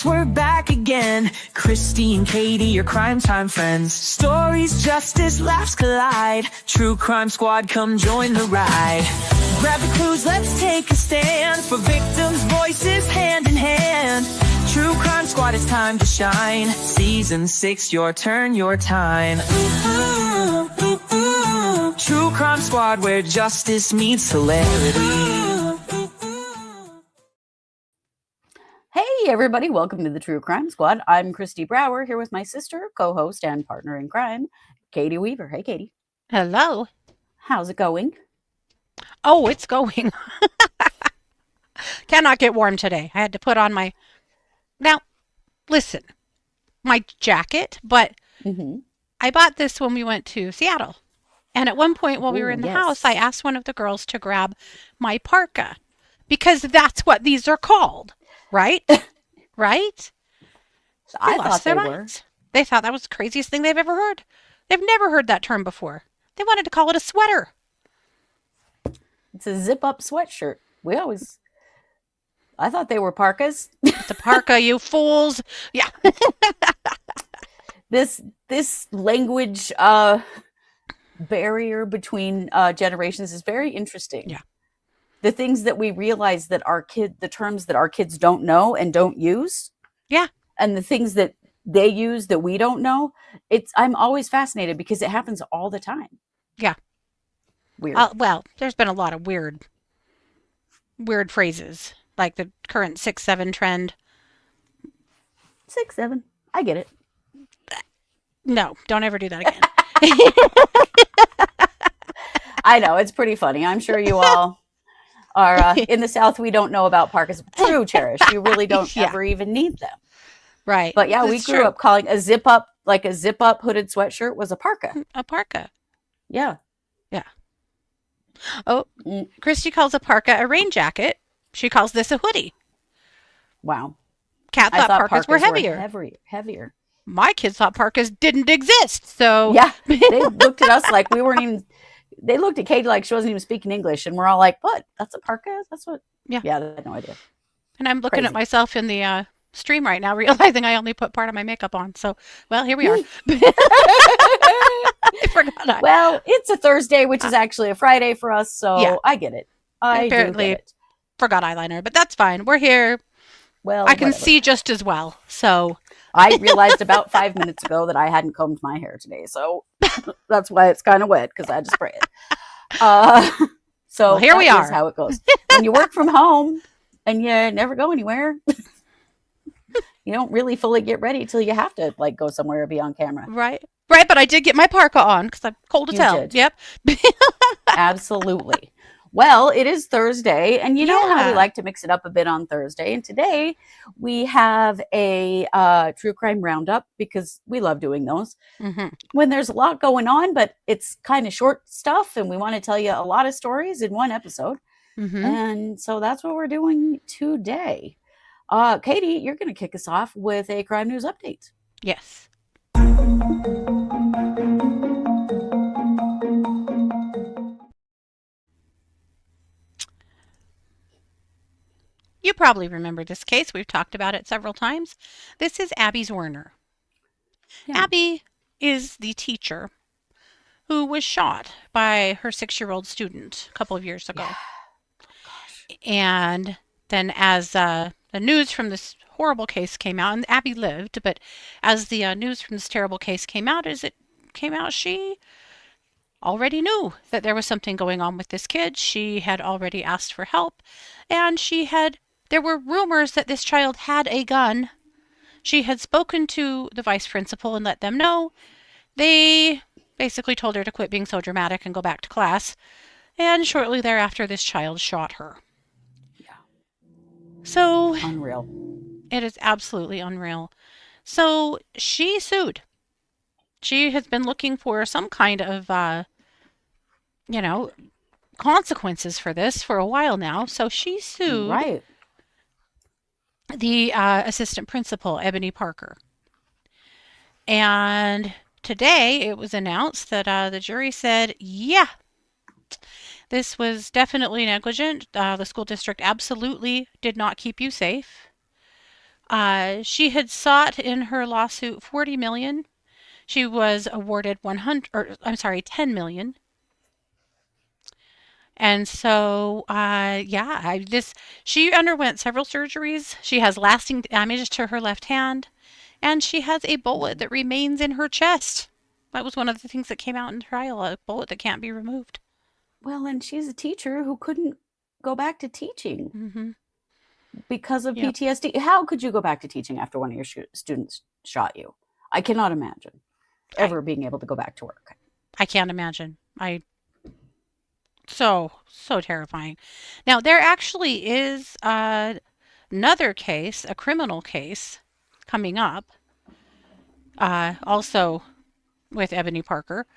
we're back again. Kristi and Katie, your crime time friends. Stories, justice, laughs collide. True Crime Squad, come join the ride. Grab the clues, let's take a stand. For victims' voices, hand in hand. True Crime Squad, it's time to shine. Season 6, your turn, your time. True Crime Squad, where justice meets hilarity. Hey everybody, welcome to the True Crime Squad. I'm Kristi Brower, here with my sister, co-host, and partner in crime, Katie Weaver. Hey Katie. Hello. How's it going? Oh, it's going. Cannot get warm today. I had to put on my... Now, listen, my jacket, but I bought this when we went to Seattle. And at one point while we were in the house, I asked one of the girls to grab my parka because that's what these are called, right? Right? So I thought they were. They thought that was the craziest thing they've ever heard. They've never heard that term before. They wanted to call it a sweater. It's a zip-up sweatshirt. I thought they were parkas. It's a parka, you fools. Yeah. This language barrier between generations is very interesting. Yeah. The things that we realize that the terms that our kids don't know and don't use. Yeah. And the things that they use that we don't know. I'm always fascinated because it happens all the time. Yeah. Weird. Well, there's been a lot of weird phrases, like the current 6'7" trend. 6'7". I get it. No, don't ever do that again. I know, it's pretty funny. I'm sure you all are in the South. We don't know about parkas. True, Cherish. You really don't ever even need them. Right. But yeah, we grew up calling a zip up hooded sweatshirt was a parka. A parka. Yeah. Yeah. Oh, Kristi calls a parka a rain jacket. She calls this a hoodie. Wow. Kat thought parkas were heavier. Heavier. My kids thought parkas didn't exist. So yeah, they looked at us like we weren't even. They looked at Katie like she wasn't even speaking English, and we're all like, "What? That's a parka? That's what?" Yeah. Yeah, they had no idea. And I'm looking at myself in the stream right now, realizing I only put part of my makeup on. So, well, here we are. I forgot. Well, it's a Thursday, which is actually a Friday for us, so yeah. I get it. I apparently do get it. Forgot eyeliner, but that's fine. We're here. Well, I can see just as well. So I realized about 5 minutes ago that I hadn't combed my hair today, so that's why it's kind of wet because I had to spray it. So well, here we are. How it goes when you work from home and you never go anywhere. You don't really fully get ready till you have to go somewhere or be on camera. Right. But I did get my parka on because I'm cold as hell. Did. Yep. Absolutely. Well, it is Thursday, and you know how we like to mix it up a bit on Thursday. And today we have a true crime roundup because we love doing those when there's a lot going on, but it's kind of short stuff, and we want to tell you a lot of stories in one episode. And so that's what we're doing today. Katie, you're going to kick us off with a crime news update. Yes. You probably remember this case. We've talked about it several times. This is Abby Werner. Yeah. Abby is the teacher who was shot by her 6-year-old student a couple of years ago. Yeah. Oh, gosh. And then as the news from this horrible case came out, and Abby lived, but as the news from this terrible case came out, she already knew that there was something going on with this kid. She had already asked for help, and there were rumors that this child had a gun. She had spoken to the vice principal and let them know. They basically told her to quit being so dramatic and go back to class. And shortly thereafter, this child shot her. Yeah. So unreal. It is absolutely unreal. So she sued. She has been looking for some kind of, consequences for this for a while now. So she sued the assistant principal, Ebony Parker. And today it was announced that the jury said, yeah, this was definitely negligent. The school district absolutely did not keep you safe. She had sought in her lawsuit 40 million. She was awarded 100, or I'm sorry, 10 million. And so, she underwent several surgeries. She has lasting damage to her left hand, and she has a bullet that remains in her chest. That was one of the things that came out in trial, a bullet that can't be removed. Well, and she's a teacher who couldn't go back to teaching because of PTSD. How could you go back to teaching after one of your students shot you? I cannot imagine ever being able to go back to work. I can't imagine. So terrifying. Now, there actually is another case, a criminal case, coming up, also with Ebony Parker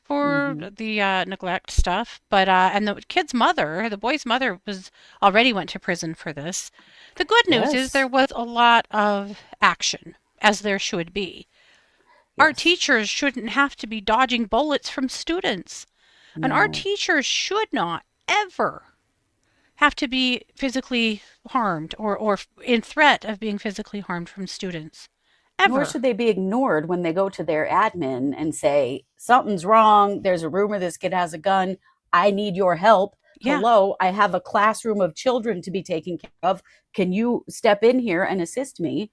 for the neglect stuff. But and the kid's mother, the boy's mother, already went to prison for this. The good news is there was a lot of action, as there should be. Our teachers shouldn't have to be dodging bullets from students. No. And our teachers should not ever have to be physically harmed or in threat of being physically harmed from students. Ever. Nor should they be ignored when they go to their admin and say, something's wrong. There's a rumor this kid has a gun. I need your help. Yeah. Hello, I have a classroom of children to be taken care of. Can you step in here and assist me?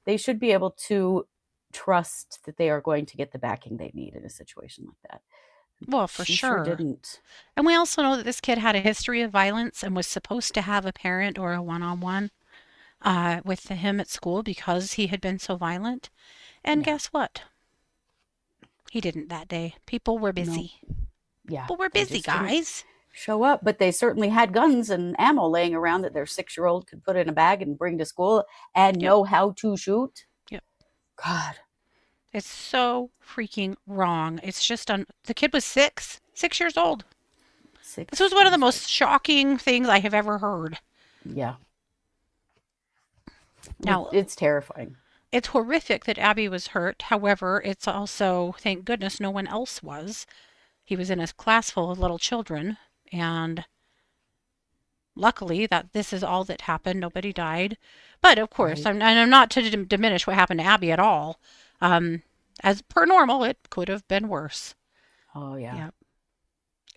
They should be able to trust that they are going to get the backing they need in a situation like that. Well, for sure. Didn't. And we also know that this kid had a history of violence and was supposed to have a parent or a one-on-one with him at school because he had been so violent. And guess what? He didn't that day. People were busy. No. Yeah. People were busy, guys. Show up, but they certainly had guns and ammo laying around that their 6-year-old could put in a bag and bring to school and know how to shoot. Yep. God. It's so freaking wrong. It's just the kid was 6 years old. This was one of the most shocking things I have ever heard. Yeah. Now, it's terrifying. It's horrific that Abby was hurt. However, it's also, thank goodness, no one else was. He was in a class full of little children, and luckily that this is all that happened. Nobody died. But of course, I'm not to diminish what happened to Abby at all. As per normal, it could have been worse. Oh, yeah. Yep.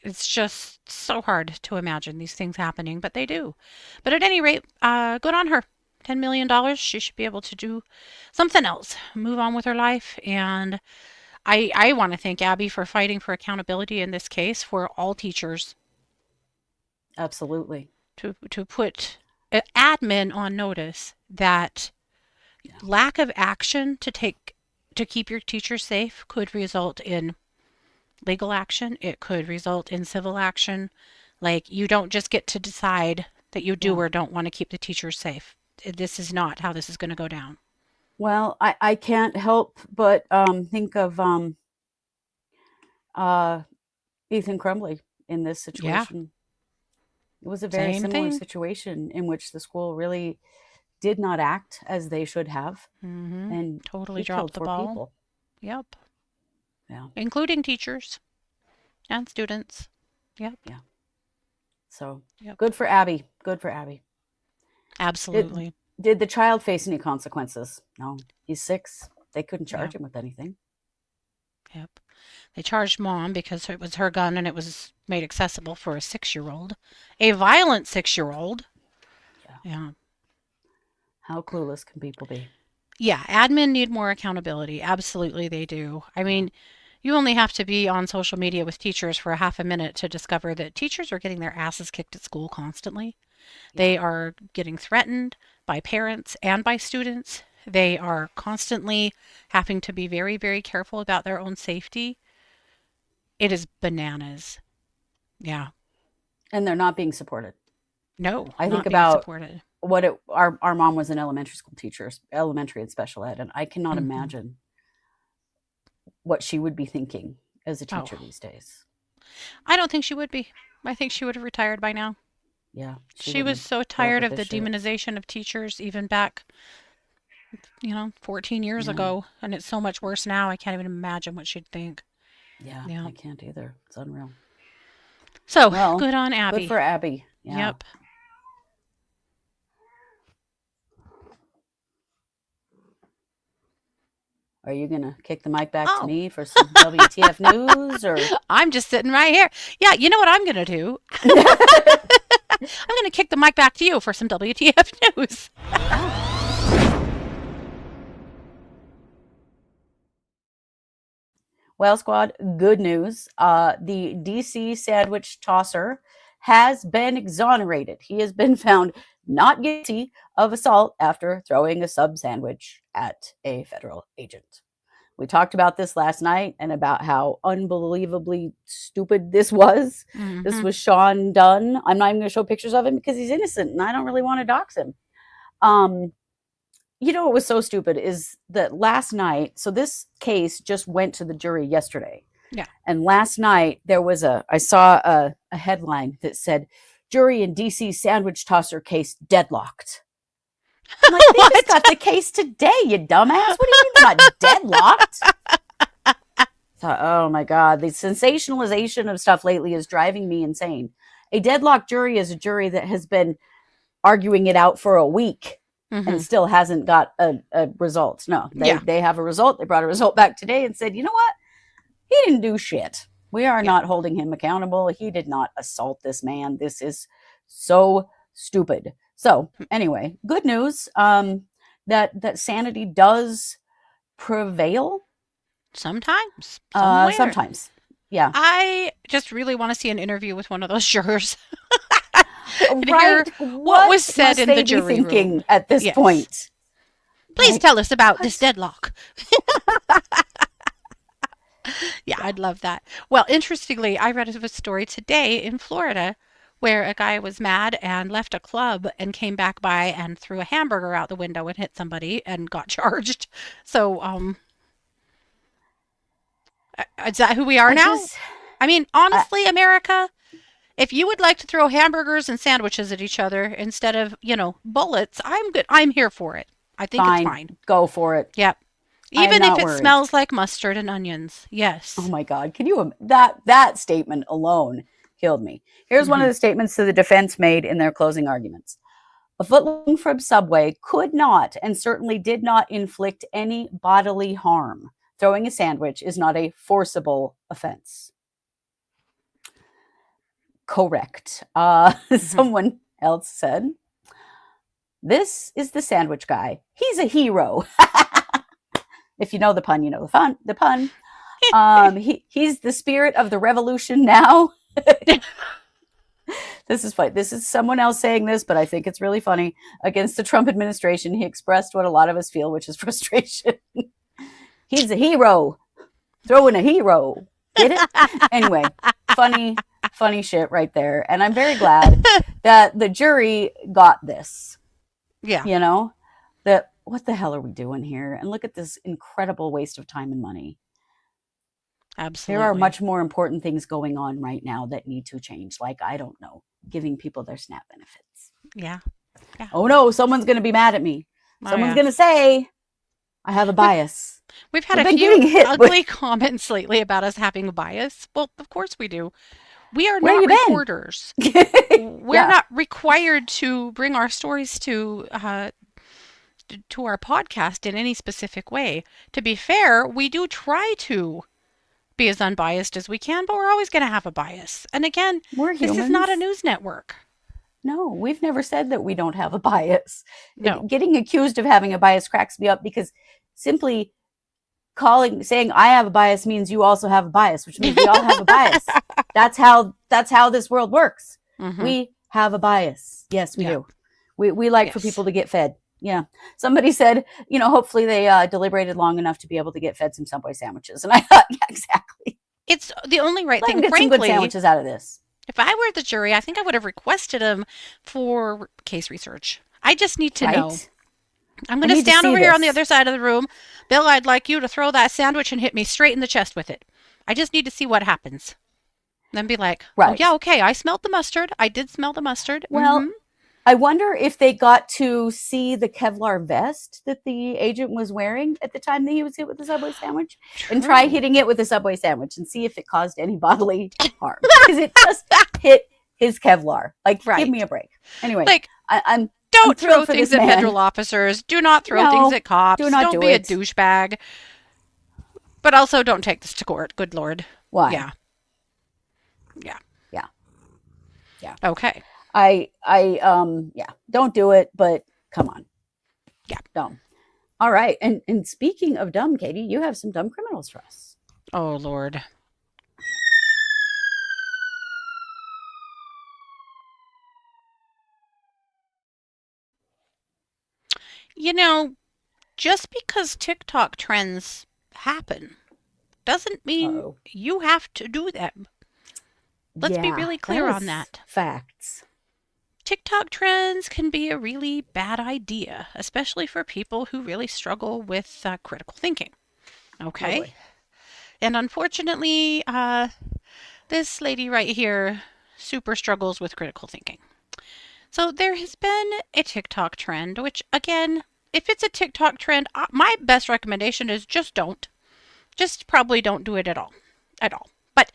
It's just so hard to imagine these things happening, but they do. But at any rate, good on her. $10 million. She should be able to do something else, move on with her life. And I want to thank Abby for fighting for accountability in this case for all teachers. Absolutely. To put admin on notice that lack of action to keep your teachers safe could result in legal action. It could result in civil action. Like, you don't just get to decide that you do or don't want to keep the teachers safe. This is not how this is going to go down. Well, I can't help but think of Ethan Crumbley in this situation. Yeah. It was a very similar situation in which the school really did not act as they should have, and totally dropped the ball. People. Yep. Yeah. Including teachers and students. Yep. Yeah. So good for Abby. Good for Abby. Absolutely. Did the child face any consequences? No. He's 6. They couldn't charge him with anything. Yep. They charged mom because it was her gun and it was made accessible for a 6-year-old. A violent 6-year-old. Yeah. How clueless can people be? Yeah, admin need more accountability. Absolutely, they do. I mean, you only have to be on social media with teachers for a half a minute to discover that teachers are getting their asses kicked at school constantly. Yeah. They are getting threatened by parents and by students. They are constantly having to be very, very careful about their own safety. It is bananas. Yeah. And they're not being supported. No, I think about what our mom was an elementary school teacher, elementary and special ed, and I cannot imagine what she would be thinking as a teacher these days. I don't think she would be. I think she would have retired by now. Yeah. She was so tired of the demonization of teachers even back, 14 years ago, and it's so much worse now. I can't even imagine what she'd think. Yeah. I can't either. It's unreal. So, good on Abby. Good for Abby. Yeah. Yep. Are you going to kick the mic back to Oh, me for some WTF news? Or I'm just sitting right here. Yeah, you know what I'm going to do? I'm going to kick the mic back to you for some WTF news. Well, squad, good news. The DC sandwich tosser has been exonerated. He has been found not guilty of assault after throwing a sub sandwich at a federal agent. We talked about this last night and about how unbelievably stupid this was. Mm-hmm. This was Sean Dunn. I'm not even going to show pictures of him because he's innocent and I don't really want to dox him. You know what was so stupid is that last night, so this case just went to the jury yesterday. Yeah. And last night I saw a headline that said, jury in DC sandwich tosser case deadlocked. I'm like, they just got the case today, you dumbass. What do you mean they're not deadlocked? Thought, oh my God, the sensationalization of stuff lately is driving me insane. A deadlocked jury is a jury that has been arguing it out for a week and still hasn't got a result. No, they have a result. They brought a result back today and said, you know what? He didn't do shit. We are not holding him accountable. He did not assault this man. This is so stupid. So anyway, good news that sanity does prevail. Sometimes. Sometimes. Yeah. I just really want to see an interview with one of those jurors. Right. What was said in the jury thinking room at this point? Please tell us about this deadlock. Yeah, I'd love that. Well, interestingly, I read of a story today in Florida where a guy was mad and left a club and came back by and threw a hamburger out the window and hit somebody and got charged. So, is that who we are now? I mean, honestly, America, if you would like to throw hamburgers and sandwiches at each other instead of, bullets, I'm good. I'm here for it. I think it's fine. Go for it. Yep. Even if it smells like mustard and onions. Yes. Oh my God. Can you, that statement alone killed me. Here's one of the statements that the defense made in their closing arguments. A foot-long from Subway could not and certainly did not inflict any bodily harm. Throwing a sandwich is not a forcible offense. Correct. Someone else said, this is the sandwich guy. He's a hero. If you know the pun, you know the pun. He's the spirit of the revolution now. This is funny. This is someone else saying this, but I think it's really funny. Against the Trump administration, he expressed what a lot of us feel, which is frustration. He's a hero. Throwing a hero. Get it? Anyway, funny shit right there. And I'm very glad that the jury got this. Yeah. That what the hell are we doing here? And look at this incredible waste of time and money. Absolutely. There are much more important things going on right now that need to change. Like, I don't know, giving people their SNAP benefits. Yeah. Oh no, someone's going to be mad at me. Someone's going to say I have a bias. We've had a few ugly comments lately about us having a bias. Well, of course we do. We are not reporters. We're not required to bring our stories to our podcast in any specific way. To be fair, we do try to be as unbiased as we can, but we're always going to have a bias. And again, this is not a news network. No, we've never said that we don't have a bias. No. Getting accused of having a bias cracks me up because simply saying I have a bias means you also have a bias, which means we all have a bias. That's how this world works. We have a bias. Yes, we do. We like for people to get fed. Yeah. Somebody said, hopefully they deliberated long enough to be able to get fed some Subway sandwiches. And I thought, yeah, exactly. It's the only right thing. Get frankly, some good sandwiches out of this. If I were the jury, I think I would have requested them for case research. I just need to know. I'm going to stand over here on the other side of the room. Bill, I'd like you to throw that sandwich and hit me straight in the chest with it. I just need to see what happens. Then be like, oh, yeah, okay, I smelled the mustard. I did smell the mustard. Well, I wonder if they got to see the Kevlar vest that the agent was wearing at the time that he was hit with the Subway sandwich. And try hitting it with a Subway sandwich and see if it caused any bodily harm. Because it just hit his Kevlar. Like, give me a break. Anyway, Don't throw things at federal officers. Do not throw things at cops. Don't be a douchebag. But also don't take this to court. Good Lord. Why? Yeah. Yeah. Okay. Yeah, don't do it, but come on. Yeah. Dumb. All right. And speaking of dumb, Katie, you have some dumb criminals for us. Oh, Lord. You know, just because TikTok trends happen doesn't mean Uh-oh. you have to do them. Let's be really clear on that. Facts. TikTok trends can be a really bad idea, especially for people who really struggle with critical thinking. Okay? boy. And unfortunately, this lady right here super struggles with critical thinking. So there has been a TikTok trend, which again, if it's a TikTok trend, my best recommendation is just don't. Just probably don't do it at all. At all. But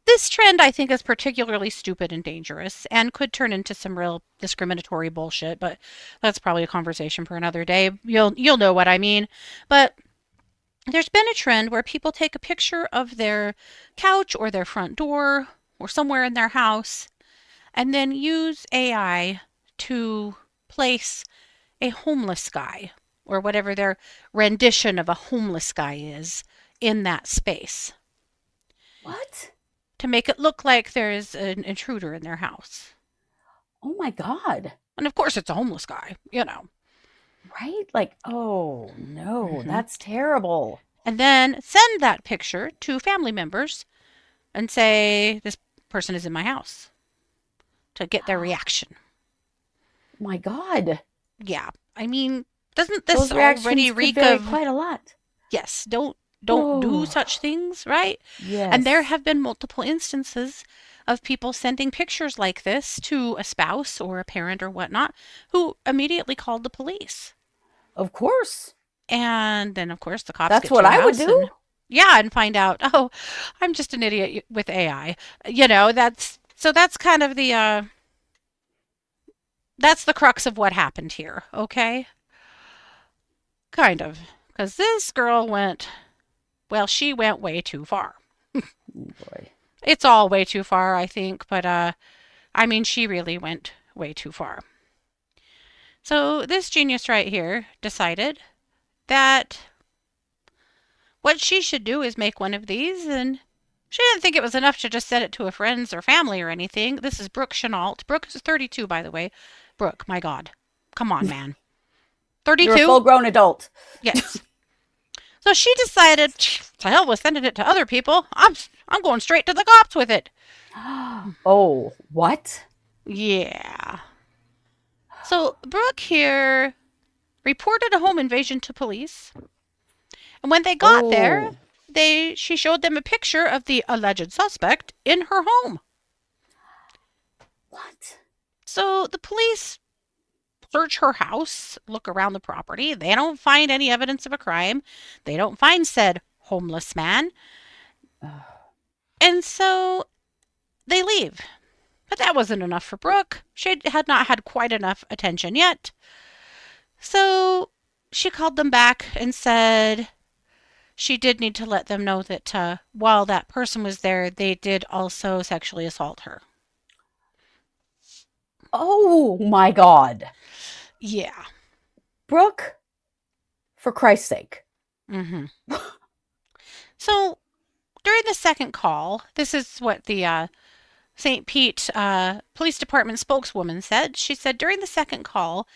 this trend, I think, is particularly stupid and dangerous and could turn into some real discriminatory bullshit, but that's probably a conversation for another day. You'll know what I mean. But there's been a trend where people take a picture of their couch or their front door or somewhere in their house and then use AI to place a homeless guy or whatever their rendition of a homeless guy is in that space. What? To make it look like there's an intruder in their house. Oh my God. And of course it's a homeless guy, you know. Right? Like, oh no, that's terrible. And then send that picture to family members and say, this person is in my house, to get their reaction. My God. Yeah. I mean, doesn't this Those reactions already could reek vary of... quite a lot. Yes, don't do such things, right? Yes. And there have been multiple instances of people sending pictures like this to a spouse or a parent or whatnot who immediately called the police. Of course. And then, of course, the cops That's get to what your I would house do. and find out, oh, I'm just an idiot with AI. You know, that's kind of the that's the crux of what happened here, okay? Kind of. Because this girl she went way too far. Boy. It's all way too far, I think, but I mean, she really went way too far. So this genius right here decided that what she should do is make one of these, and she didn't think it was enough to just send it to a friends or family or anything. This is Brooke Chenault. Brooke is 32, by the way. Brooke, my God. Come on, man. 32? You're a full-grown adult. Yes. So she decided, to hell with sending it to other people. I'm going straight to the cops with it. Oh, what? Yeah. So Brooke here reported a home invasion to police. And when they got there, she showed them a picture of the alleged suspect in her home. What? So the police search her house, look around the property. They don't find any evidence of a crime. They don't find said homeless man. And so they leave. But that wasn't enough for Brooke. She had not had quite enough attention yet. So she called them back and said she did need to let them know that while that person was there, they did also sexually assault her. Oh my God. Yeah. Brooke, for Christ's sake. Mm-hmm. So during the second call, this is what the St. Pete Police Department spokeswoman said. She said, during the second call,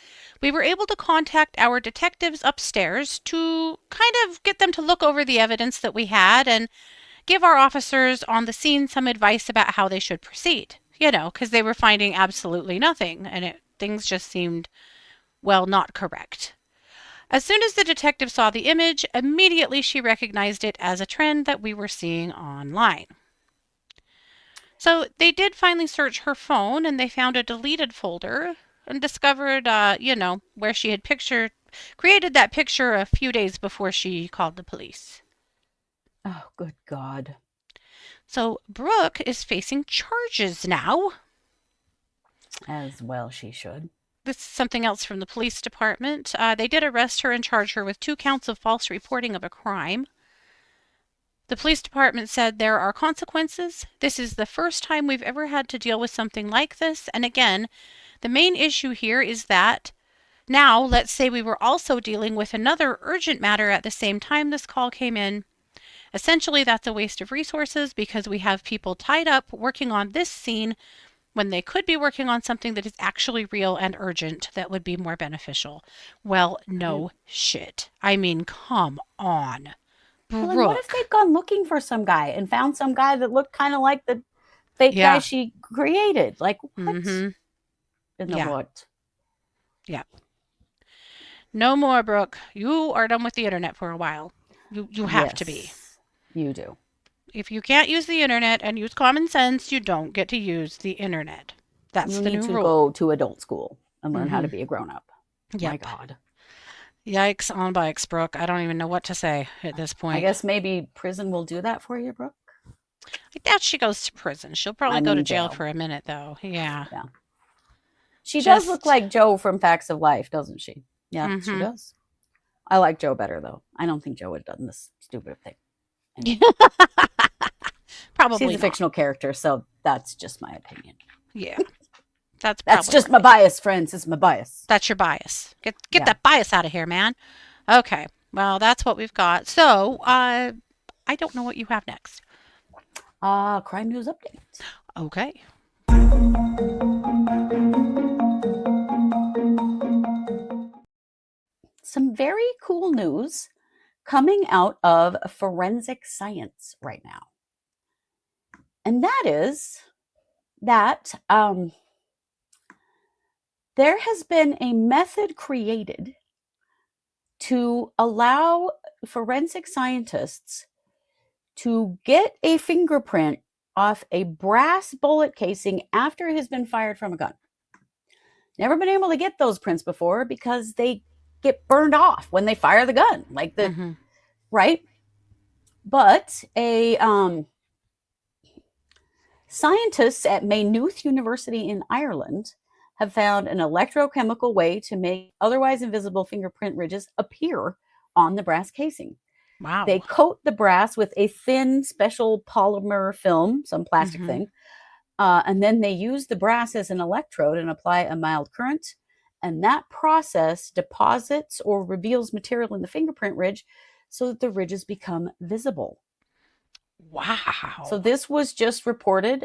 we were able to contact our detectives upstairs to kind of get them to look over the evidence that we had and give our officers on the scene some advice about how they should proceed. You know, because they were finding absolutely nothing, and things just seemed, well, not correct. As soon as the detective saw the image, immediately she recognized it as a trend that we were seeing online. So they did finally search her phone, and they found a deleted folder and discovered, where she had created that picture a few days before she called the police. Oh, good God. So Brooke is facing charges now. As well she should. This is something else from the police department. They did arrest her and charge her with 2 counts of false reporting of a crime. The police department said there are consequences. This is the first time we've ever had to deal with something like this. And again, the main issue here is that now, let's say we were also dealing with another urgent matter at the same time this call came in. Essentially, that's a waste of resources because we have people tied up working on this scene when they could be working on something that is actually real and urgent that would be more beneficial. Well, no shit. I mean, come on. Well, and what if they'd gone looking for some guy and found some guy that looked kind of like the fake guy she created? Like, what in the what? Yeah. No more, Brooke. You are done with the internet for a while. You have to be. You do. If you can't use the internet and use common sense, you don't get to use the internet. That's the new rule. You need to go to adult school and learn how to be a grown-up. Yep. My God. Yikes on bikes, Brooke. I don't even know what to say at this point. I guess maybe prison will do that for you, Brooke. I doubt she goes to prison. She'll probably go to jail for a minute, though. Yeah. She does look like Joe from Facts of Life, doesn't she? Yeah, she does. I like Joe better, though. I don't think Joe would have done this stupid thing. Anyway. Probably She's a fictional character, so that's just my opinion. Yeah. That's just my bias, friends. It's my bias. That's your bias. Get that bias out of here, man. Okay. Well, that's what we've got. So, I don't know what you have next. Crime news updates. Okay. Some very cool news coming out of forensic science right now. And that is that there has been a method created to allow forensic scientists to get a fingerprint off a brass bullet casing after it has been fired from a gun. Never been able to get those prints before because they get burned off when they fire the gun, like the right. But scientists at Maynooth University in Ireland have found an electrochemical way to make otherwise invisible fingerprint ridges appear on the brass casing. Wow. They coat the brass with a thin special polymer film, some plastic thing, and then they use the brass as an electrode and apply a mild current. And that process deposits or reveals material in the fingerprint ridge so that the ridges become visible. Wow. So this was just reported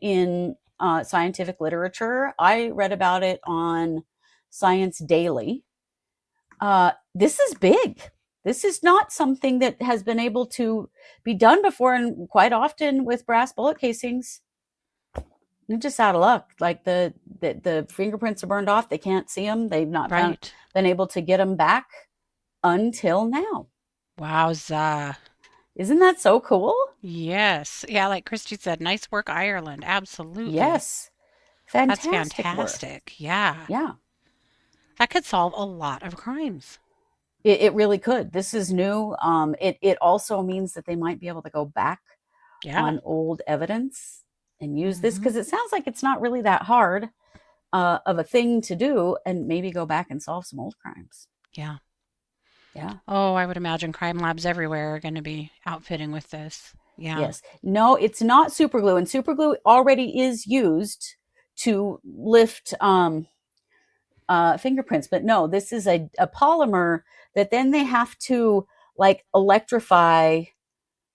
in scientific literature. I read about it on Science Daily. This is big. This is not something that has been able to be done before, and quite often with brass bullet casings, you're just out of luck. Like the fingerprints are burned off. They can't see them. They've not been able to get them back until now. Wowza. Isn't that so cool? Yes. Yeah, like Kristi said, nice work, Ireland. Absolutely. Yes. Fantastic. That's fantastic. Work. Yeah. Yeah. That could solve a lot of crimes. It really could. This is new. It also means that they might be able to go back on old evidence and use this, because it sounds like it's not really that hard of a thing to do, and maybe go back and solve some old crimes. Yeah. Yeah. Oh, I would imagine crime labs everywhere are going to be outfitting with this. Yeah. Yes. No, it's not super glue, and super glue already is used to lift fingerprints. But no, this is a polymer that then they have to like electrify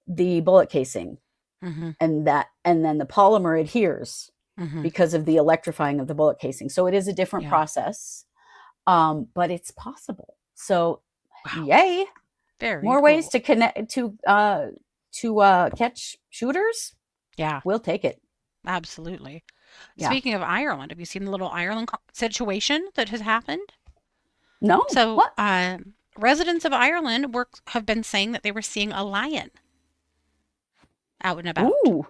the bullet casing. And then the polymer adheres because of the electrifying of the bullet casing. So it is a different process, but it's possible. So yay. Very more cool. ways to connect to catch shooters. Yeah. We'll take it. Absolutely. Yeah. Speaking of Ireland, have you seen the little Ireland situation that has happened? No. So what? Residents of Ireland have been saying that they were seeing a lion out and about. Ooh.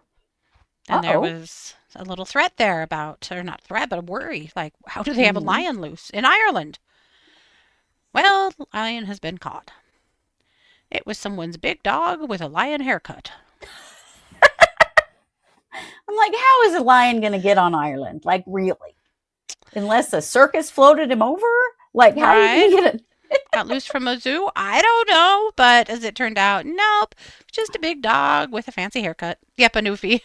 And there was a little threat there about, or not threat, but a worry. Like, how do they have a lion loose in Ireland? Well, the lion has been caught. It was someone's big dog with a lion haircut. I'm like, how is a lion going to get on Ireland? Like, really? Unless a circus floated him over? Like, how are you going to get it? Got loose from a zoo? I don't know. But as it turned out, nope. Just a big dog with a fancy haircut. Yep, a newfie.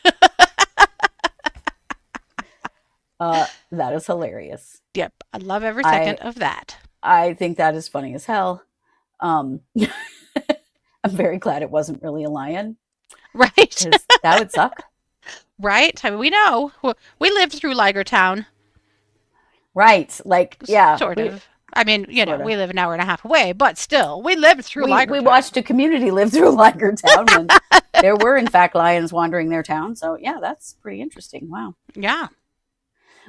That is hilarious. Yep, I love every second of that. I think that is funny as hell. I'm very glad it wasn't really a lion. Right. Because that would suck. Right? I mean, we know. We lived through Liger Town. Right. Like, yeah. Sort of. I mean, we Sorta. live an hour and a half away, but still, we lived through Liger We Town. watched a community live through Liger Town when there were, in fact, lions wandering their town. So, yeah, that's pretty interesting. Wow. Yeah.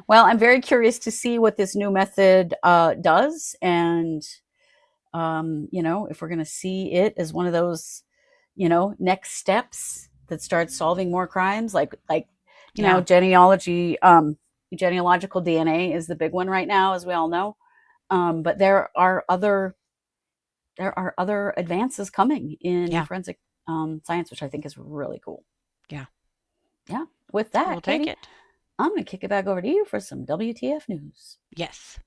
Well, I'm very curious to see what this new method does. And, if we're going to see it as one of those, next steps that starts solving more crimes, like genealogical DNA is the big one right now, as we all know. But there are other advances coming in forensic science, which I think is really cool. Yeah. Yeah. With that, We'll take Katie, it. I'm going to kick it back over to you for some WTF news. Yes.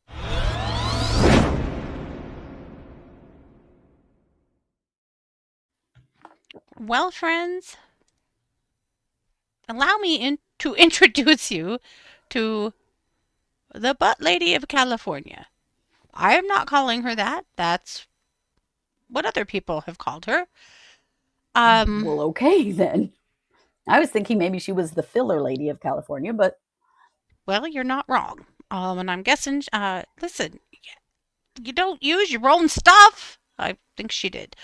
Well, friends, allow me to introduce you to the Butt Lady of California. I am not calling her that. That's what other people have called her. Well, okay, then. I was thinking maybe she was the filler lady of California, but... Well, you're not wrong. And I'm guessing, listen, you don't use your own stuff. I think she did.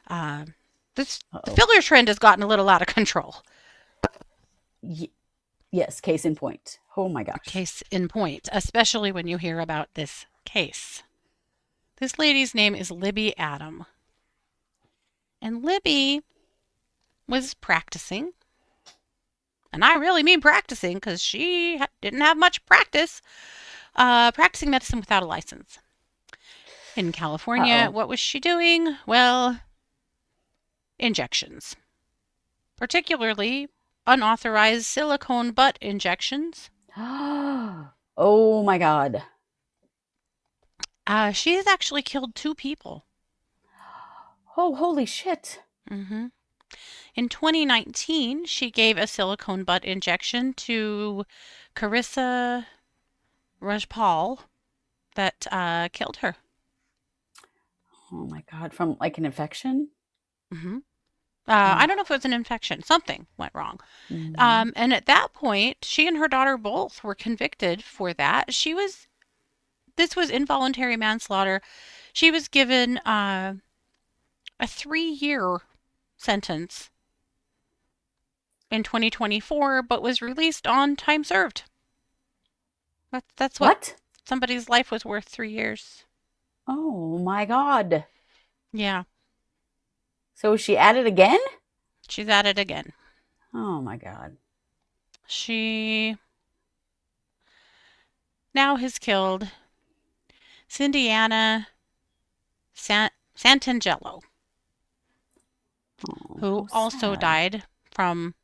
The filler trend has gotten a little out of control. Yes, case in point. Oh my gosh. Case in point, especially when you hear about this case. This lady's name is Libby Adame. And Libby was practicing. And I really mean practicing because she didn't have much practice. Practicing medicine without a license. In California, what was she doing? Well, injections. Particularly unauthorized silicone butt injections. Oh my God. She has actually killed 2 people. Oh, holy shit. Mm-hmm. In 2019, she gave a silicone butt injection to Carissa Rajpal that killed her. Oh my God. From like an infection? Mm-hmm. I don't know if it was an infection. Something went wrong. Mm-hmm. And at that point, she and her daughter both were convicted for that. This was involuntary manslaughter. She was given a 3-year sentence in 2024, but was released on time served. That's what? Somebody's life was worth 3 years. Oh my God. Yeah. So she at it again? She's at it again. Oh my God. She now has killed Cindiana Santangelo, who also died from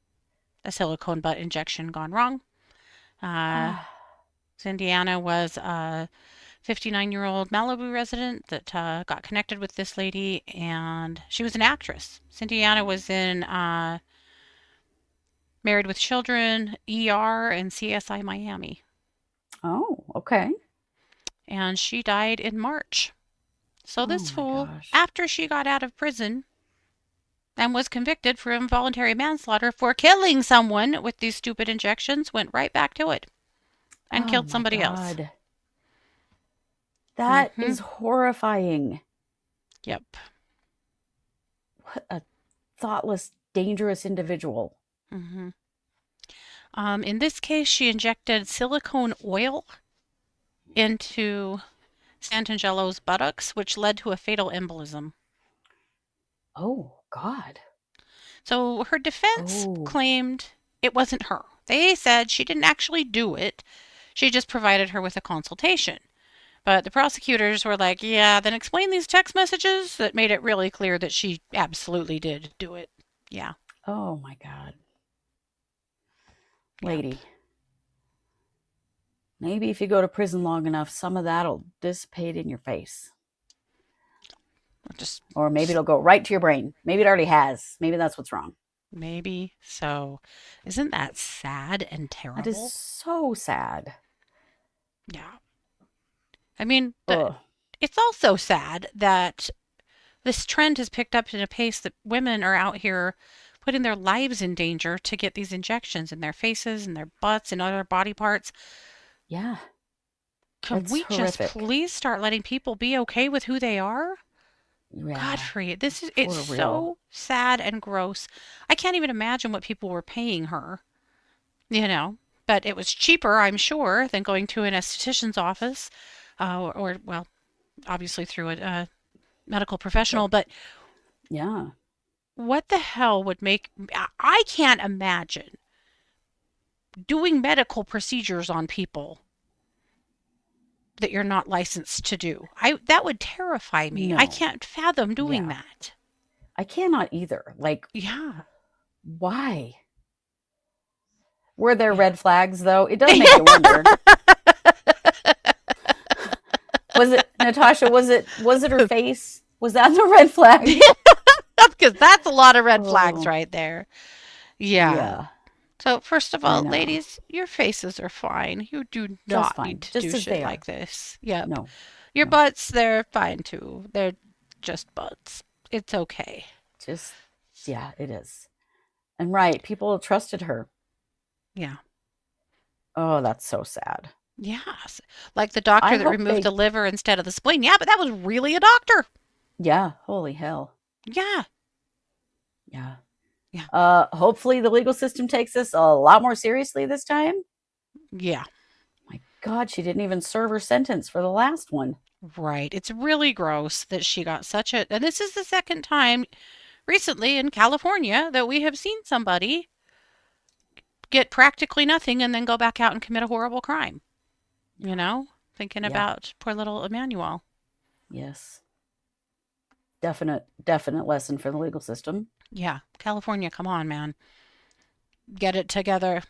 a silicone butt injection gone wrong. Cindiana was a 59-year-old Malibu resident that got connected with this lady, and she was an actress. Cindiana was in Married with Children, ER, and CSI Miami. Oh, okay. And she died in March. So this fool, after she got out of prison and was convicted for involuntary manslaughter for killing someone with these stupid injections, went right back to it and killed somebody else. That is horrifying. Yep. What a thoughtless, dangerous individual. Mm-hmm. In this case, she injected silicone oil into Santangelo's buttocks, which led to a fatal embolism. Oh, God. So her defense claimed it wasn't her. They said she didn't actually do it. She just provided her with a consultation. But the prosecutors were like, yeah, then explain these text messages that made it really clear that she absolutely did do it. Yeah. Oh, my God. Lady. Maybe if you go to prison long enough, some of that'll dissipate in your face. Or maybe it'll go right to your brain. Maybe it already has. Maybe that's what's wrong. Maybe so. Isn't that sad and That is terrible? so sad. Yeah. I mean, Ugh. it's also sad that this trend has picked up at a pace that women are out here putting their lives in danger to get these injections in their faces and their butts and other body parts. Yeah. Can It's we just horrific. please start letting people be okay with who they are? Yeah. Godfrey, it's For real. so sad and gross. I can't even imagine what people were paying her, but it was cheaper, I'm sure, than going to an esthetician's office, or well, obviously through a medical professional. But Yeah. what the hell would make, I can't imagine doing medical procedures on people that you're not licensed to do. That would terrify me. No. I can't fathom doing Yeah. that. I cannot either. Like, Yeah. why? Were there Yeah. red flags, though? It does make you wonder. Was it, Natasha, was it her face? Was that the red flag? Because that's a lot of red flags Oh. right there. Yeah. Yeah. So first of I all, know. ladies, your faces are fine. You do Just not fine. need to Just do as shit they are. like this. Yep. No. Your No. butts, they're fine too. They're just butts. It's okay. Just, yeah, it is. And right, people trusted her. Yeah. Oh, that's so sad. Yes. Like the doctor I that hope removed they- the liver instead of the spleen. Yeah, but that was really a doctor. Yeah, holy hell. Yeah. Yeah. Yeah. Hopefully the legal system takes this a lot more seriously this time. Yeah. My God, she didn't even serve her sentence for the last one. Right. It's really gross that she got such a, and this is the second time recently in California that we have seen somebody get practically nothing and then go back out and commit a horrible crime. Thinking Yeah. about poor little Emmanuel. Yes. Definite lesson for the legal system. Yeah. California, come on, man. Get it together.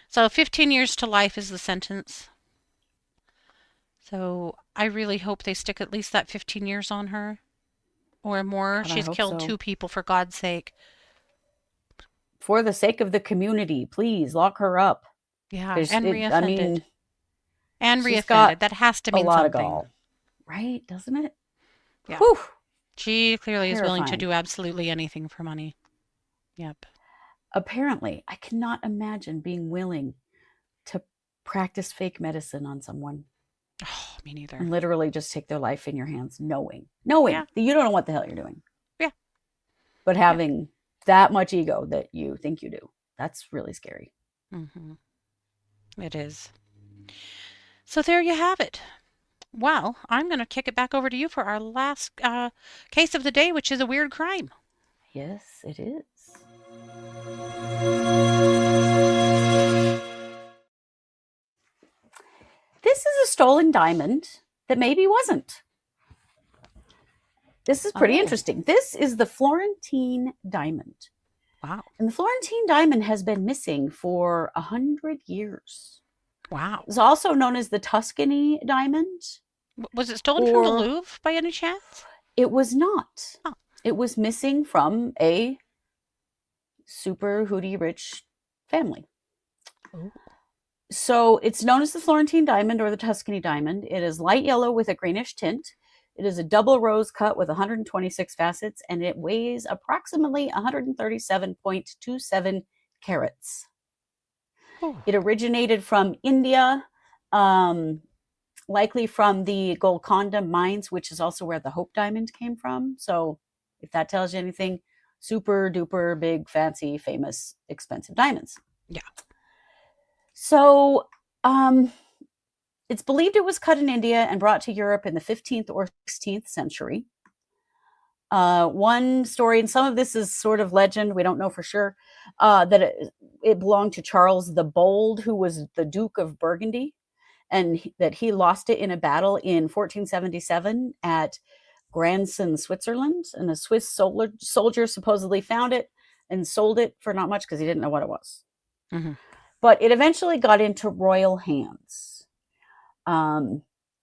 So 15 years to life is the sentence. So I really hope they stick at least that 15 years on her or more. God, I She's hope killed so. 2 people, for God's sake. For the sake of the community, please lock her up. Yeah, 'Cause and reoffended. I mean, and she's reoffended. got That has to a mean lot something. of gall. Right? Doesn't it? Yeah. Whew. She clearly is willing to Terrifying. do absolutely anything for money. Yep. Apparently, I cannot imagine being willing to practice fake medicine on someone Oh, me neither. and literally just take their life in your hands, knowing Yeah. that you don't know what the hell you're doing. Yeah. But having that much ego that you think you do, that's really scary. Mm-hmm. It is. So there you have it. Well, I'm going to kick it back over to you for our last case of the day, which is a weird crime. Yes, it is. This is a stolen diamond that maybe wasn't. This is pretty interesting. This is the Florentine diamond. Wow. And the Florentine diamond has been missing for 100 years. Wow. It's also known as the Tuscany diamond. Was it stolen from the Louvre by any chance? It was not. Oh. It was missing from a super hootie rich family. Ooh. So it's known as the Florentine diamond or the Tuscany diamond. It is light yellow with a greenish tint. It is a double rose cut with 126 facets, and it weighs approximately 137.27 carats. Ooh. It originated from India, likely from the Golconda mines, which is also where the Hope diamond came from. So if that tells you anything, super duper big, fancy, famous, expensive diamonds. Yeah. So it's believed it was cut in India and brought to Europe in the 15th or 16th century. One story, and some of this is sort of legend, we don't know for sure, that it belonged to Charles the Bold, who was the Duke of Burgundy, and that he lost it in a battle in 1477 at Granson, Switzerland. And a Swiss soldier supposedly found it and sold it for not much because he didn't know what it was. Mm-hmm. But it eventually got into royal hands.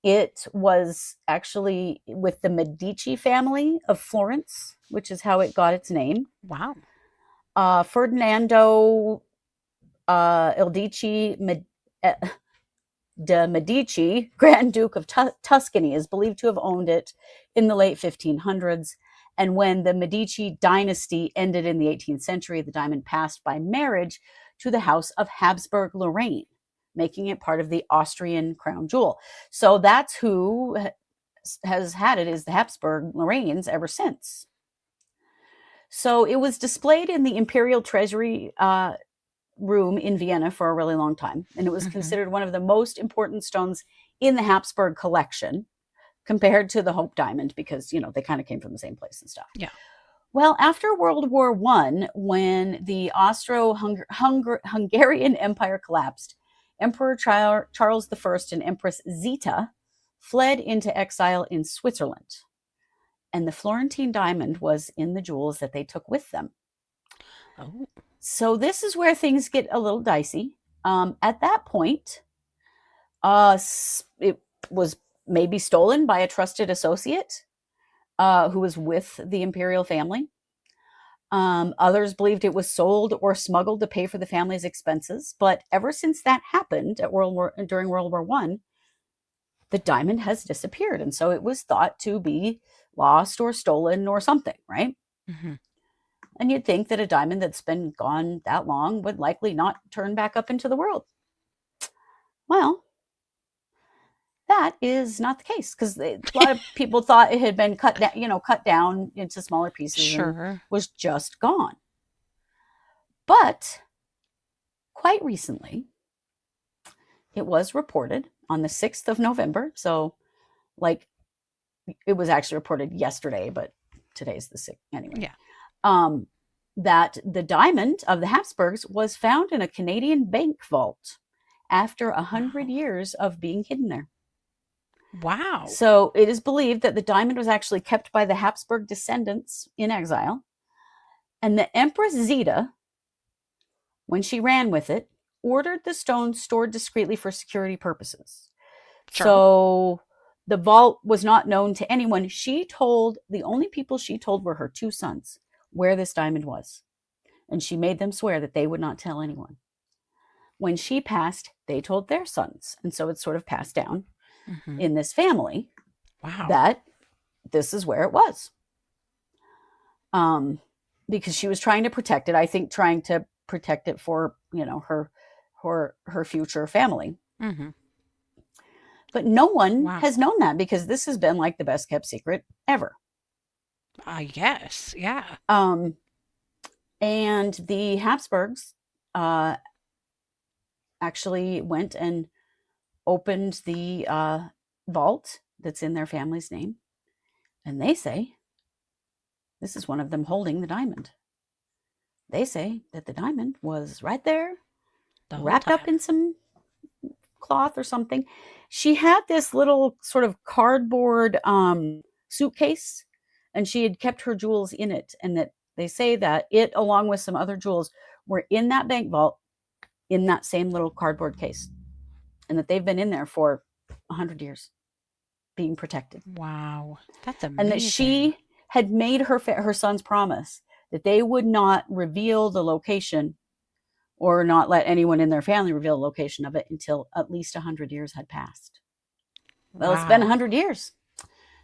It was actually with the Medici family of Florence, which is how it got its name. Wow. Ferdinando Ildici de Medici, Grand Duke of Tuscany, is believed to have owned it in the late 1500s. And when the Medici dynasty ended in the 18th century, the diamond passed by marriage to the House of Habsburg-Lorraine, making it part of the Austrian crown jewel. So that's who has had it, is the Habsburg-Lorraines ever since. So it was displayed in the Imperial Treasury room in Vienna for a really long time. And it was considered one of the most important stones in the Habsburg collection compared to the Hope Diamond because, they kind of came from the same place and stuff. Yeah. Well, after World War I, when the Austro-Hungarian Empire collapsed, Emperor Charles I and Empress Zita fled into exile in Switzerland. And the Florentine diamond was in the jewels that they took with them. Oh. So this is where things get a little dicey. At that point, it was maybe stolen by a trusted associate who was with the imperial family. Others believed it was sold or smuggled to pay for the family's expenses. But ever since that happened during World War I, the diamond has disappeared. And so it was thought to be lost or stolen or something, right? And you'd think that a diamond that's been gone that long would likely not turn back up into the world. Well, that is not the case because a lot of people thought it had been cut down into smaller pieces and was just gone. But quite recently, it was reported on the 6th of November. So it was actually reported yesterday, but today's the 6th anyway. Yeah. That the diamond of the Habsburgs was found in a Canadian bank vault after 100 years of being hidden there. Wow. So it is believed that the diamond was actually kept by the Habsburg descendants in exile. And the Empress Zita, when she ran with it, ordered the stone stored discreetly for security purposes. Sure. So the vault was not known to anyone. The only people she told were her two sons where this diamond was. And she made them swear that they would not tell anyone. When she passed, they told their sons. And so it's sort of passed down in this family. Wow. That this is where it was. Because she was trying to protect it. I think trying to protect it for, her future family. But no one has known that because this has been like the best kept secret ever. I guess, yeah. And the Habsburgs actually went and opened the vault that's in their family's name. And they say, this is one of them holding the diamond. They say that the diamond was right there, wrapped up in some cloth or something. She had this little sort of cardboard suitcase, and she had kept her jewels in it. And that they say that it, along with some other jewels, were in that bank vault in that same little cardboard case. And that they've been in there for 100 years being protected. Wow. That's amazing. And that she had made her sons promise that they would not reveal the location or not let anyone in their family reveal the location of it until at least 100 years had passed. Well, It's been 100 years.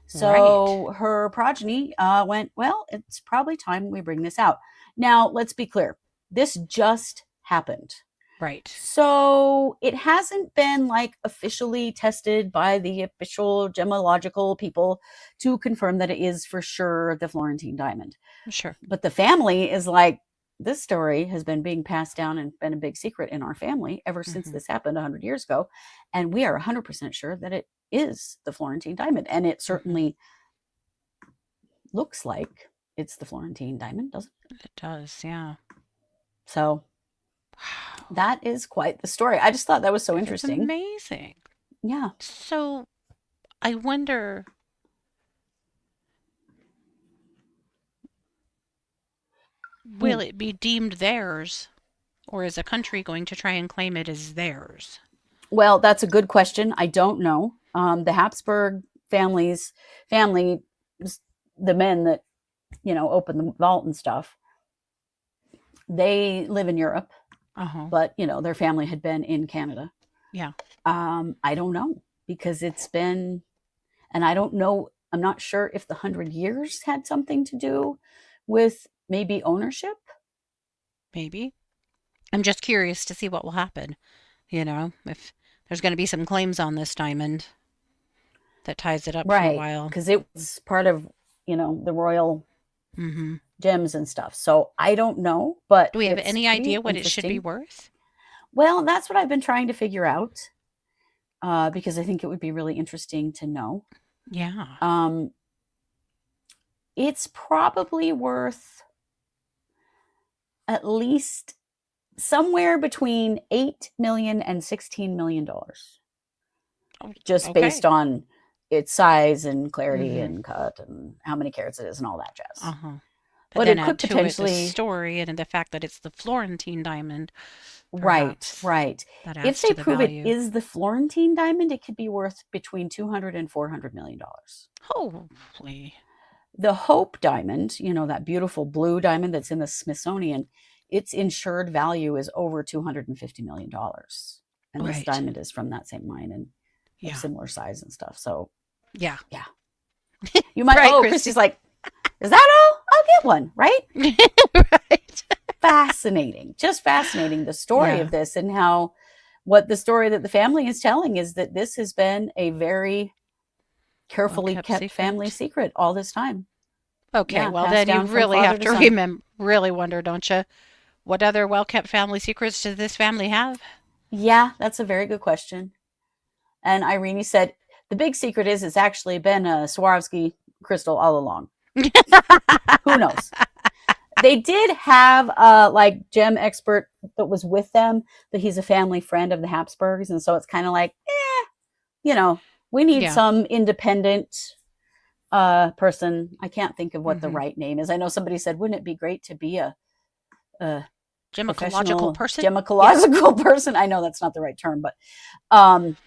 So her progeny went, well, it's probably time we bring this out. Now, let's be clear. This just happened. Right. So it hasn't been officially tested by the official gemological people to confirm that it is for sure the Florentine diamond. Sure. But the family is this story has been being passed down and been a big secret in our family ever since this happened 100 years ago. And we are 100% sure that it is the Florentine diamond. And it certainly looks like it's the Florentine diamond, doesn't it? It does, yeah. So that is quite the story. I just thought that was so interesting. It's amazing. Yeah. So I wonder, will it be deemed theirs, or is a country going to try and claim it as theirs? Well, that's a good question. I don't know. The Habsburg family, the men that, opened the vault and stuff, they live in Europe, but, their family had been in Canada. Yeah. I don't know, because it's been, and I don't know, I'm not sure if the 100 years had something to do with maybe ownership. Maybe. I'm just curious to see what will happen, if there's going to be some claims on this diamond that ties it up for a while. Because it was part of, the royal gems and stuff. So I don't know, but do we have any idea what it should be worth? Well, that's what I've been trying to figure out, because I think it would be really interesting to know. Yeah. It's probably worth at least somewhere between $8 million and $16 million. Just based on its size and clarity and cut and how many carats it is and all that jazz. But then it could potentially the story and the fact that it's the Florentine diamond. Right. If they prove it is the Florentine diamond, it could be worth between $200 and $400 million. Hopefully. The Hope diamond, that beautiful blue diamond that's in the Smithsonian, its insured value is over $250 million. And this diamond is from that same mine and of similar size and stuff. So, yeah. You might, Kristi's like, is that all? I'll get one, right? Right. Fascinating. Just fascinating, the story of this, and what the story that the family is telling is that this has been a very carefully kept family secret all this time. Okay, well then you really have to really wonder, don't you? What other well-kept family secrets does this family have? Yeah, that's a very good question. And Irene said, the big secret is it's actually been a Swarovski crystal all along. Who knows? They did have a gem expert that was with them, that he's a family friend of the Habsburgs. And so it's kind of like, we need some independent person. I can't think of what the right name is. I know somebody said, wouldn't it be great to be a gynecological person? Gynecological person. I know that's not the right term, but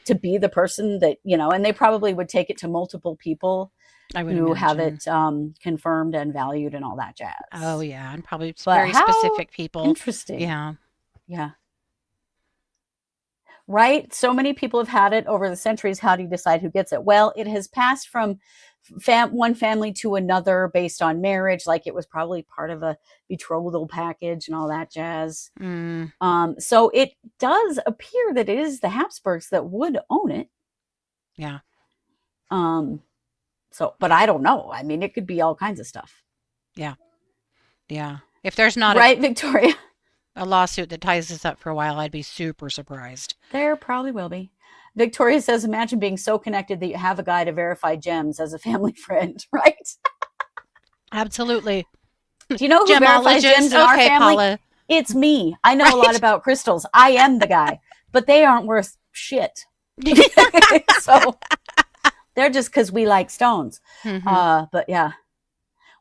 to be the person that, and they probably would take it to multiple people who have it confirmed and valued and all that jazz. Oh, yeah. And probably very specific people. Interesting. Yeah. Yeah. Right? So many people have had it over the centuries. How do you decide who gets it? Well, it has passed from one family to another based on marriage. Like it was probably part of a betrothal package and all that jazz. So it does appear that it is the Habsburgs that would own it. Yeah. So, but I don't know. I mean, it could be all kinds of stuff. Yeah. Yeah. If there's not Victoria, a lawsuit that ties this up for a while, I'd be super surprised. There probably will be. Victoria says, imagine being so connected that you have a guy to verify gems as a family friend, right? Absolutely. Do you know who verifies gems in our family? Paula. It's me. I know a lot about crystals. I am the guy, but they aren't worth shit. So they're just because we like stones. But yeah.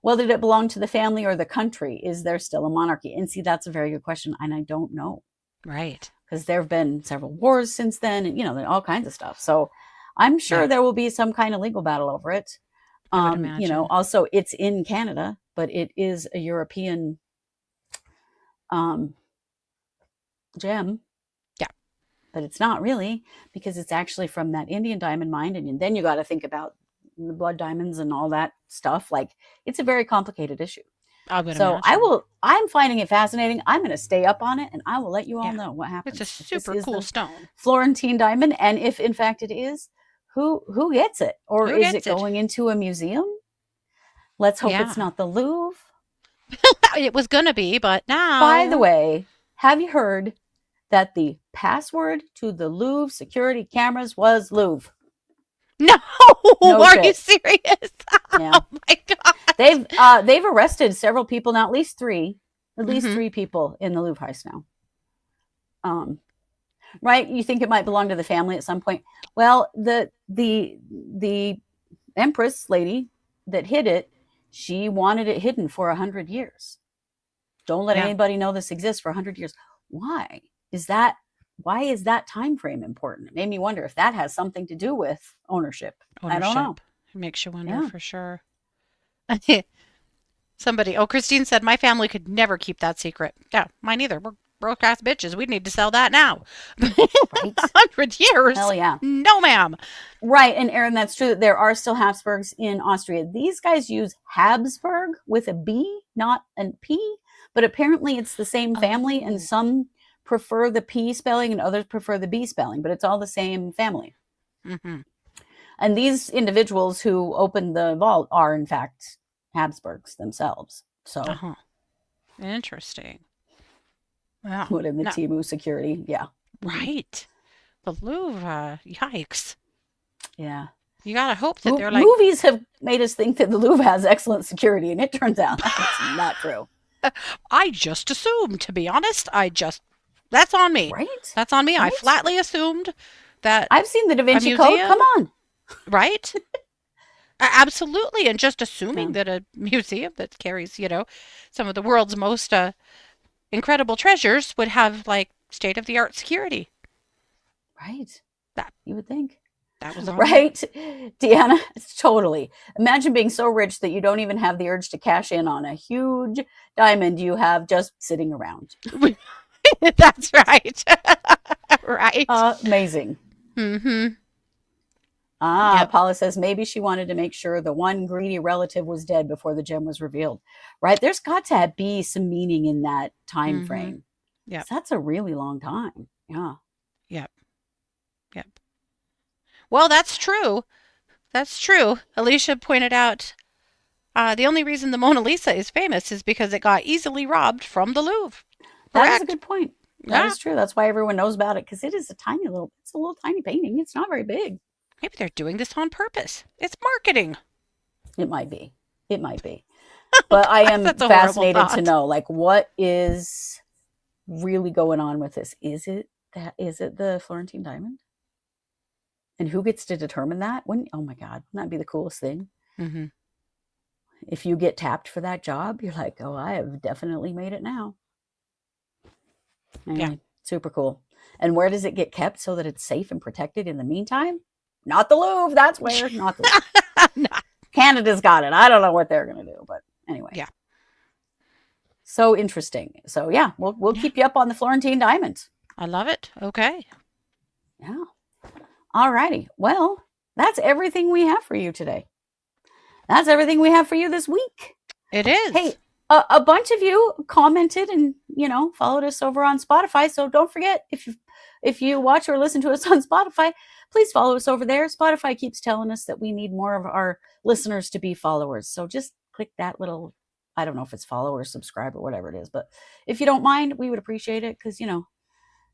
Well, did it belong to the family or the country? Is there still a monarchy? And see, that's a very good question. And I don't know. Right. Because there have been several wars since then, and all kinds of stuff. So I'm sure there will be some kind of legal battle over it. Also it's in Canada, but it is a European gem. Yeah. But it's not really, because it's actually from that Indian diamond mine. And then you got to think about the blood diamonds and all that stuff. Like, it's a very complicated issue. So I'm finding it fascinating. I'm going to stay up on it, and I will let you all know what happens. It's a super cool stone. Florentine diamond. And if in fact it is, who gets it? Or is it going into a museum? Let's hope it's not the Louvre. It was going to be, but now. By the way, have you heard that the password to the Louvre security cameras was Louvre? No, are you serious? Yeah. Oh my God. They've arrested several people now, at least three people in the Louvre heist now. Right? You think it might belong to the family at some point. Well, the Empress lady that hid it, she wanted it hidden for 100 years. Don't let anybody know this exists for 100 years. Why? Is that why is that time frame important? It made me wonder if that has something to do with ownership. I don't know. It makes you wonder for sure. Christine said, my family could never keep that secret. Yeah, mine either. We're broke ass bitches. We need to sell that now. Right? 100 years. Hell yeah. No, ma'am. Right. And Aaron, that's true. There are still Habsburgs in Austria. These guys use Habsburg with a B, not a P, but apparently it's the same family, and some prefer the P spelling and others prefer the B spelling, but it's all the same family. Mm-hmm. And these individuals who opened the vault are, in fact, Habsburgs themselves. So interesting. Wow. What in the Timu security? Yeah. Right. The Louvre, yikes. Yeah. You gotta hope that they're like... Movies have made us think that the Louvre has excellent security, and it turns out that's not true. I just assumed, to be honest. That's on me. Right? That's on me. Right? I flatly assumed that... I've seen the Da Vinci Code. Come on. Right? Absolutely. And just assuming that a museum that carries, some of the world's most incredible treasures would have like state-of-the-art security. Right. That you would think. That was on right. Deanna, totally. Imagine being so rich that you don't even have the urge to cash in on a huge diamond you have just sitting around. That's right. Right. Amazing. Mm-hmm. Paula says maybe she wanted to make sure the one greedy relative was dead before the gem was revealed. Right? There's got to be some meaning in that time frame. Yeah. That's a really long time. Yeah. Yep. Well, that's true. That's true. Alicia pointed out the only reason the Mona Lisa is famous is because it got easily robbed from the Louvre. That is a good point. That is true. That's why everyone knows about it, because it is a little tiny painting. It's not very big. Maybe they're doing this on purpose. It's marketing. It might be. But I am fascinated to know, like, what is really going on with this? Is it the Florentine diamond? And who gets to determine that? Oh my God, wouldn't that be the coolest thing? Mm-hmm. If you get tapped for that job, you're like, oh, I have definitely made it now. Anyway, super cool. And where does it get kept so that it's safe and protected in the meantime? Not the Louvre. That's where. Not the Louvre. Canada's got it. I don't know what they're going to do, but anyway. Yeah. So interesting. So yeah, we'll keep you up on the Florentine diamond. I love it. Okay. Yeah. All righty. Well, that's everything we have for you today. That's everything we have for you this week. It is. Hey, a bunch of you commented and, followed us over on Spotify. So don't forget, if you watch or listen to us on Spotify, please follow us over there. Spotify keeps telling us that we need more of our listeners to be followers. So just click that little, I don't know if it's follow or subscribe or whatever it is, but if you don't mind, we would appreciate it, because,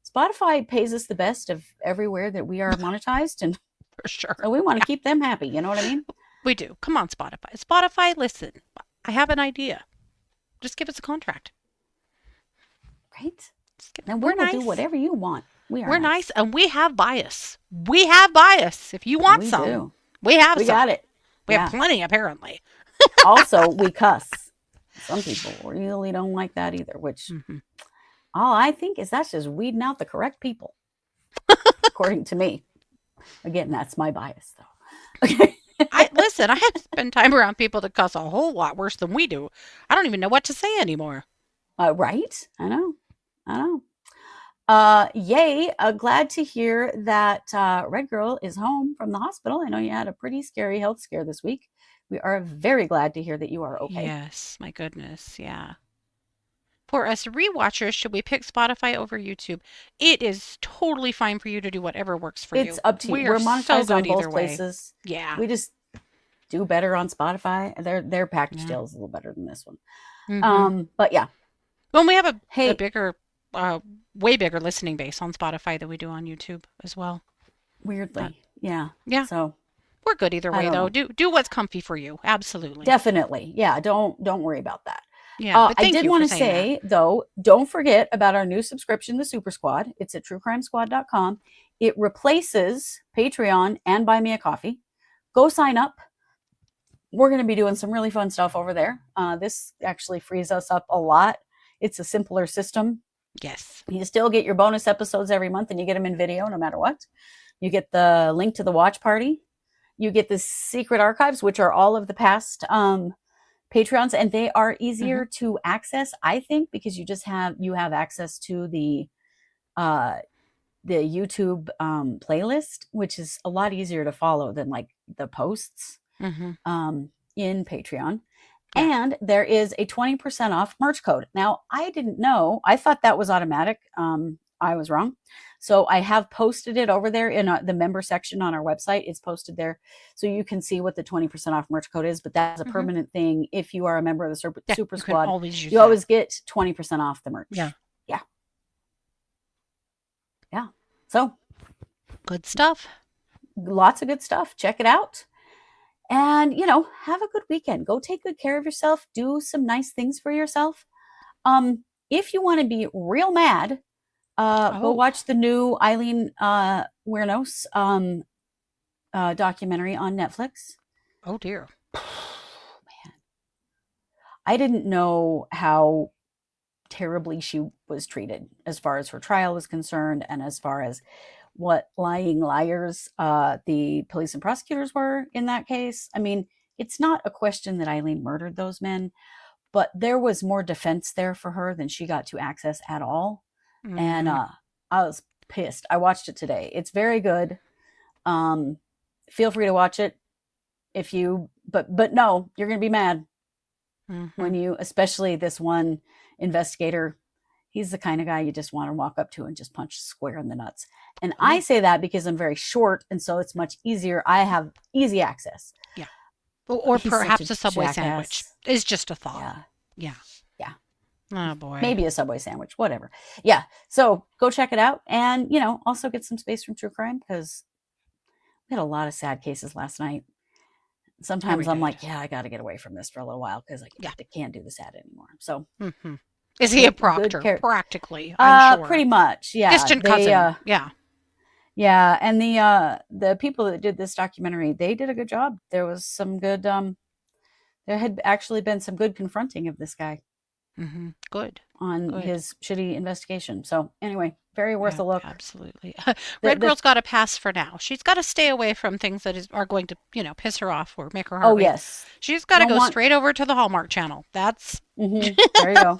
Spotify pays us the best of everywhere that we are monetized, and for sure. So we want to keep them happy. You know what I mean? We do. Come on, Spotify. Spotify, listen. I have an idea. Just give us a contract. Right? And we're nice. Do whatever you want. We're nice, and we have bias. We have bias. If you want some, we have some. We got it. We have plenty, apparently. Also, we cuss. Some people really don't like that either, which all I think is that's just weeding out the correct people, according to me. Again, that's my bias, though. Okay. Listen, I have to spend time around people that cuss a whole lot worse than we do. I don't even know what to say anymore. Right? I know. Yay. Glad to hear that Red Girl is home from the hospital. I know you had a pretty scary health scare this week. We are very glad to hear that you are okay. Yes, my goodness. Yeah. For us rewatchers, should we pick Spotify over YouTube? It is totally fine for you to do whatever works for you. It's up to you. We're monetized on both places. Yeah. We just do better on Spotify. Their package deal is a little better than this one. But yeah. Well, we have a bigger, way bigger listening base on Spotify than we do on YouTube as well. Weirdly. Yeah. So we're good either way, though. Do what's comfy for you. Absolutely. Definitely. Yeah. Don't worry about that. Yeah, I did want to say, though, don't forget about our new subscription, the Super Squad. It's at truecrimesquad.com. It replaces Patreon and Buy Me a Coffee. Go sign up. We're going to be doing some really fun stuff over there. This actually frees us up a lot. It's a simpler system. Yes. You still get your bonus episodes every month, and you get them in video no matter what. You get the link to the watch party. You get the secret archives, which are all of the past Patreons, and they are easier to access, I think, because you have access to the YouTube playlist, which is a lot easier to follow than like the posts in Patreon. Yeah. And there is a 20% off merch code. Now, I didn't know. I thought that was automatic. I was wrong. So I have posted it over there in the member section on our website. It's posted there so you can see what the 20% off merch code is. But that's a permanent thing. If you are a member of the Super Squad, you always get 20% off the merch. Yeah. Yeah. Yeah. So good stuff. Lots of good stuff. Check it out. And, have a good weekend. Go take good care of yourself. Do some nice things for yourself. If you want to be real mad, go watch the new Eileen Wuornos documentary on Netflix. Oh, dear. Man. I didn't know how terribly she was treated as far as her trial was concerned and as far as what lying liars the police and prosecutors were in that case. I mean, it's not a question that Eileen murdered those men, but there was more defense there for her than she got to access at all. And I was pissed. I watched it today. It's very good. Feel free to watch it if you, but no, you're going to be mad when you, especially this one investigator. He's the kind of guy you just want to walk up to and just punch square in the nuts. And I say that because I'm very short, and so it's much easier. I have easy access. Yeah. Or perhaps a Subway sandwich is just a thought. Yeah. Oh, boy. Maybe a Subway sandwich, whatever. Yeah. So go check it out. And, also get some space from true crime, because we had a lot of sad cases last night. Sometimes I'm like, I got to get away from this for a little while because I can't do the sad anymore. So. Is he a proctor? Practically, I'm sure. Pretty much, yeah. Distant cousin, Yeah, and the people that did this documentary, they did a good job. There was some good, there had actually been some good confronting of this guy. Good. On his shitty investigation. So anyway, very worth a look. Absolutely. Red Girl's got to pass for now. She's got to stay away from things that are going to, piss her off or make her heart rate. Yes. She's got to go straight over to the Hallmark Channel. That's... There you go.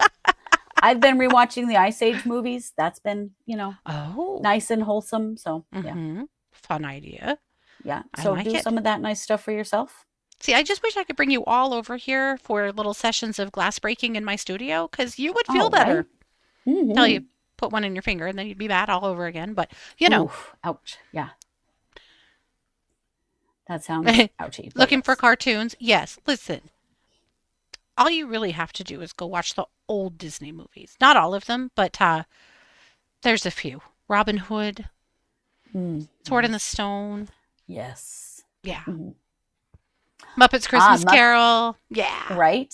I've been rewatching the Ice Age movies. That's been, nice and wholesome. So, yeah. Fun idea. Yeah. So do some of that nice stuff for yourself. See, I just wish I could bring you all over here for little sessions of glass breaking in my studio, because you would feel better. Right? Until you put one in your finger, and then you'd be bad all over again. But, Oof, ouch. Yeah. That sounds ouchy. Looking for cartoons? Yes. Listen. All you really have to do is go watch the old Disney movies. Not all of them, but there's a few. Robin Hood, Sword in the Stone. Yes. Yeah. Muppets Christmas Carol. Yeah. Right.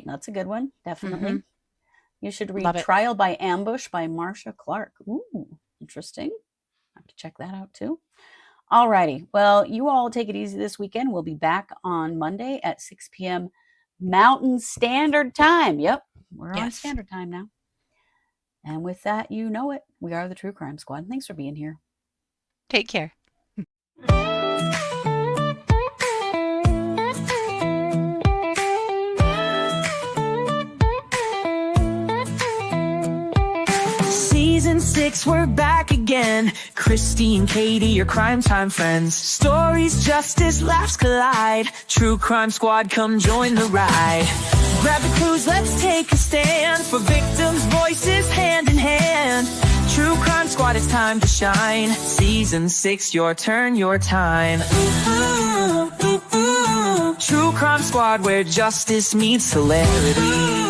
That's a good one. Definitely. You should read Trial by Ambush by Marcia Clark. Ooh, interesting. I have to check that out too. All righty. Well, you all take it easy this weekend. We'll be back on Monday at 6 p.m. Mountain Standard Time. Yep. We're on Standard Time now. And with that, you know it. We are the True Crime Squad. Thanks for being here. Take care. Season 6, we're back again. Kristi and Katie, your crime time friends. Stories, justice, laughs collide. True Crime Squad, come join the ride. Grab the clues, let's take a stand. For victims' voices, hand in hand. True Crime Squad, it's time to shine. Season 6, your turn, your time. True Crime Squad, where justice meets hilarity.